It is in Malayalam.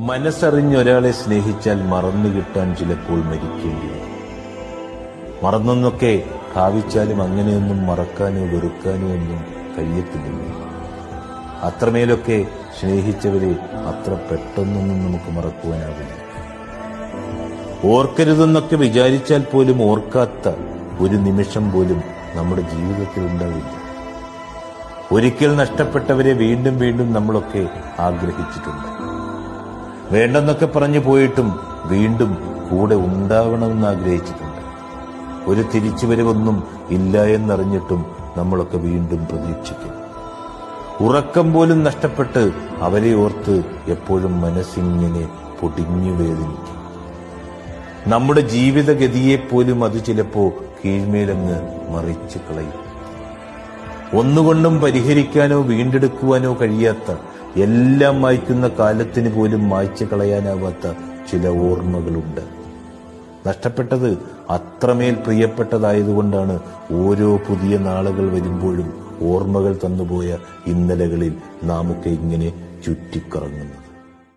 മനസ്സറിഞ്ഞൊരാളെ സ്നേഹിച്ചാൽ മറന്നു കിട്ടാൻ ചിലപ്പോൾ മരിക്കേണ്ടി വരും. മറന്നൊന്നൊക്കെ ഭാവിച്ചാലും അങ്ങനെയൊന്നും മറക്കാനോ വെറുക്കാനോ ഒന്നും കഴിയത്തില്ല. അത്രമേലൊക്കെ സ്നേഹിച്ചവരെ അത്ര പെട്ടെന്നൊന്നും നമുക്ക് മറക്കുവാനാവില്ല. ഓർക്കരുതെന്നൊക്കെ വിചാരിച്ചാൽ പോലും ഓർക്കാത്ത ഒരു നിമിഷം പോലും നമ്മുടെ ജീവിതത്തിൽ ഉണ്ടാവില്ല. ഒരിക്കൽ നഷ്ടപ്പെട്ടവരെ വീണ്ടും വീണ്ടും നമ്മളൊക്കെ ആഗ്രഹിച്ചിട്ടുണ്ട്. വേണ്ടെന്നൊക്കെ പറഞ്ഞു പോയിട്ടും വീണ്ടും കൂടെ ഉണ്ടാവണമെന്ന് ആഗ്രഹിച്ചിട്ടുണ്ട്. ഒരു തിരിച്ചുവരവൊന്നും ഇല്ല എന്നറിഞ്ഞിട്ടും നമ്മളൊക്കെ വീണ്ടും പ്രതീക്ഷിക്കും. ഉറക്കം പോലും നഷ്ടപ്പെട്ട് അവരെ ഓർത്ത് എപ്പോഴും മനസ്സിങ്ങനെ പൊടിഞ്ഞു വേദനിക്കും. നമ്മുടെ ജീവിതഗതിയെപ്പോലും അത് ചിലപ്പോ കീഴ്മേലങ്ങ് മറിച്ചു കളയും. ഒന്നുകൊണ്ടും പരിഹരിക്കാനോ വീണ്ടെടുക്കുവാനോ കഴിയാത്ത, എല്ലാം മായ്ക്കുന്ന കാലത്തിന് പോലും മായ്ച്ചു കളയാനാവാത്ത ചില ഓർമ്മകളുണ്ട്. നഷ്ടപ്പെട്ടത് അത്രമേൽ പ്രിയപ്പെട്ടതായതുകൊണ്ടാണ് ഓരോ പുതിയ നാളുകൾ വരുമ്പോഴും ഓർമ്മകൾ തന്നുപോയ ഇന്നലകളിൽ നാമൊക്കെ ഇങ്ങനെ ചുറ്റിക്കറങ്ങുന്നത്.